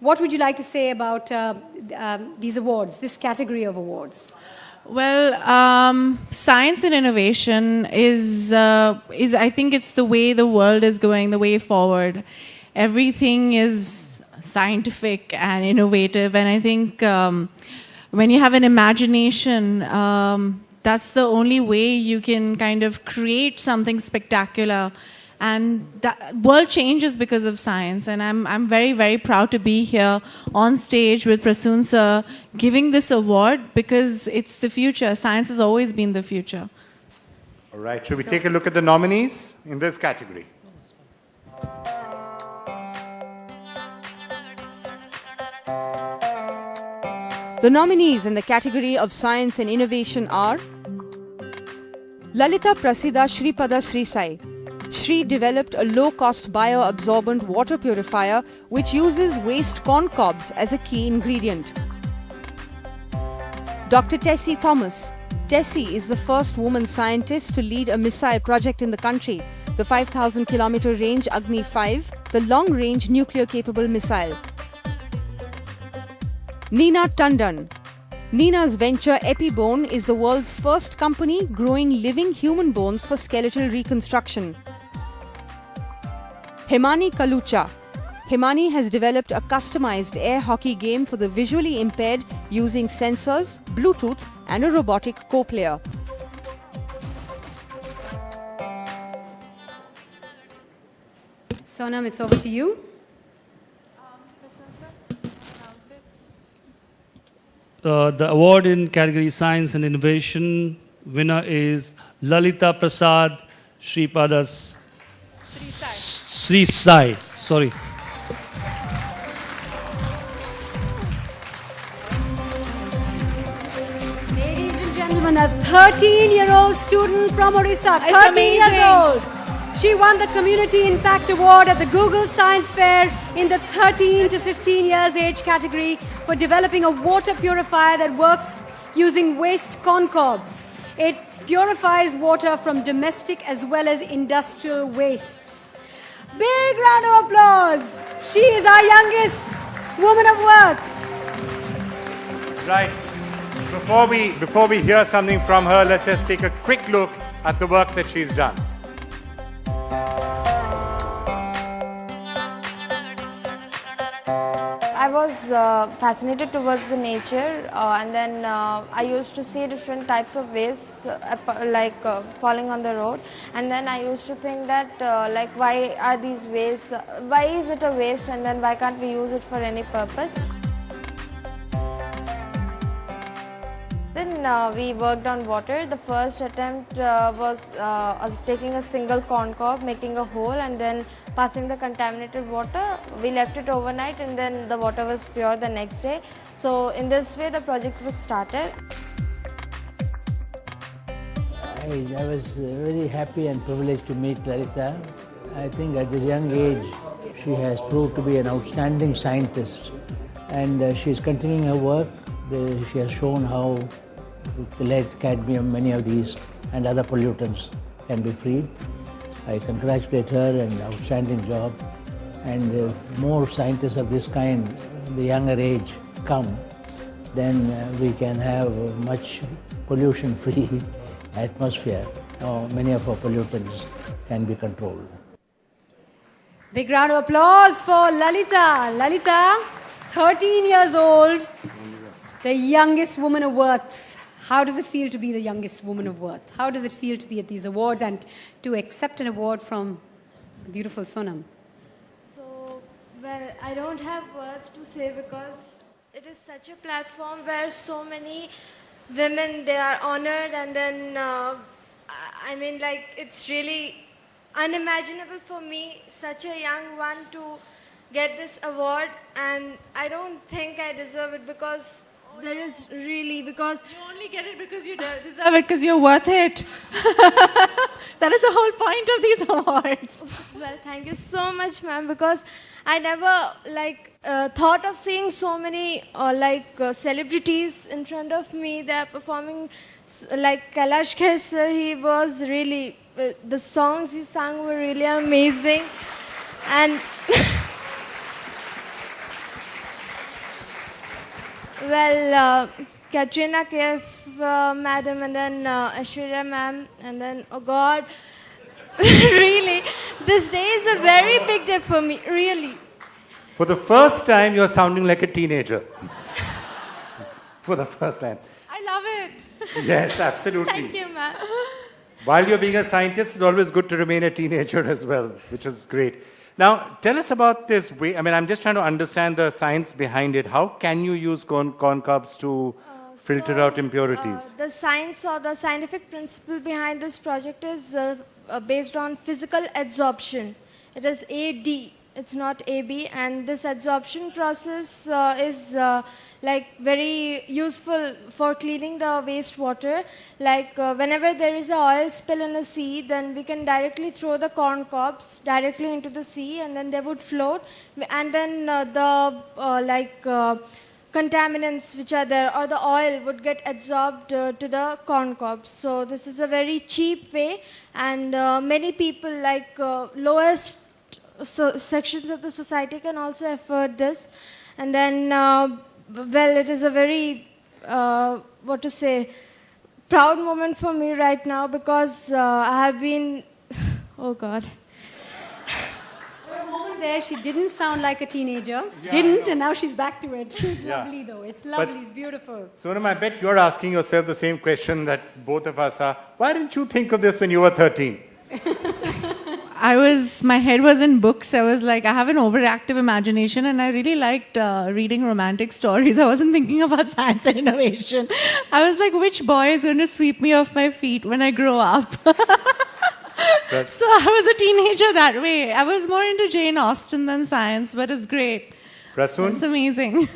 What would you like to say about these awards, this category of awards? Well, science and innovation is I think it's the way the world is going, the way forward. Everything is scientific and innovative, and I think when you have an imagination, that's the only way you can kind of create something spectacular. And the world changes because of science, and I'm very, very proud to be here on stage with Prasoon sir giving this award because it's the future. Science has always been the future. All right, should we take a look at the nominees in this category? The nominees in the category of Science and Innovation are Lalita Prasida Shripada Srisai. Shri developed a low-cost bioabsorbent water purifier which uses waste corn cobs as a key ingredient. Dr. Tessie Thomas. Tessie is the first woman scientist to lead a missile project in the country, the 5,000-kilometer range Agni 5, the long-range nuclear-capable missile. Neena Tandon. Neena's venture Epibone is the world's first company growing living human bones for skeletal reconstruction. Himani Kalucha. Himani has developed a customized air hockey game for the visually impaired using sensors, Bluetooth and a robotic co-player. Sonam, it's over to you. The award in category Science and Innovation winner is Lalita Prasad Sripadas Sri Sai. Sorry. Ladies and gentlemen, a 13-year-old student from Orissa, 13 years old. She won the Community Impact Award at the Google Science Fair in the 13 to 15 years age category for developing a water purifier that works using waste corn cobs. It purifies water from domestic as well as industrial wastes. Big round of applause. She is our youngest woman of worth. Right. Before we hear something from her, let's just take a quick look at the work that she's done. I was fascinated towards the nature, and then I used to see different types of waste falling on the road, and then I used to think that why are these wastes, why is it a waste, and then why can't we use it for any purpose. Then we worked on water. The first attempt was taking a single corn cob, making a hole, and then passing the contaminated water. We left it overnight, and then the water was pure the next day. So in this way the project was started. I was very happy and privileged to meet Lalita. I think at this young age she has proved to be an outstanding scientist, and she is continuing her work. She has shown how lead, cadmium, many of these and other pollutants can be freed. I congratulate her and outstanding job. And if more scientists of this kind, the younger age, come, then we can have a much pollution-free atmosphere. Many of our pollutants can be controlled. Big round of applause for Lalita. Lalita, 13 years old, the youngest woman of worth. How does it feel to be the youngest woman of worth? How does it feel to be at these awards and to accept an award from the beautiful Sonam? So, well, I don't have words to say because it is such a platform where so many women, they are honored, and then, it's really unimaginable for me, such a young one, to get this award, and I don't think I deserve it because there is really, because... You only get it because you deserve it, because you're worth it. That is the whole point of these awards. Well, thank you so much, ma'am, because I never thought of seeing so many celebrities in front of me. They are performing, like Kailash Kher sir, he was really, the songs he sang were really amazing. And Well, Katrina Kaif, madam, and then Aishwarya ma'am, and then, oh God, really, this day is a very big day for me, really. For the first time, you're sounding like a teenager. For the first time. I love it. Yes, absolutely. Thank you, ma'am. While you're being a scientist, it's always good to remain a teenager as well, which is great. Now, tell us about this way. I mean, I'm just trying to understand the science behind it. How can you use corn cobs to filter out impurities? The science or the scientific principle behind this project is based on physical adsorption. It is AD, it's not AB, and this adsorption process is like very useful for cleaning the wastewater. Like whenever there is an oil spill in a sea, then we can directly throw the corn cobs directly into the sea, and then they would float, and then contaminants which are there or the oil would get absorbed to the corn cobs. So this is a very cheap way, and many people like lowest sections of the society can also afford this. And then well, it is a very what to say, proud moment for me right now, because I have been oh God. There, she didn't sound like a teenager, and now she's back to it. It's lovely though, it's lovely, it's beautiful. Sonam, I bet you're asking yourself the same question that both of us are. Why didn't you think of this when you were 13? My head was in books. I was like, I have an overactive imagination and I really liked reading romantic stories. I wasn't thinking about science and innovation. I was like, which boy is going to sweep me off my feet when I grow up? So I was a teenager that way. I was more into Jane Austen than science, but it's great. Prasoon? It's amazing.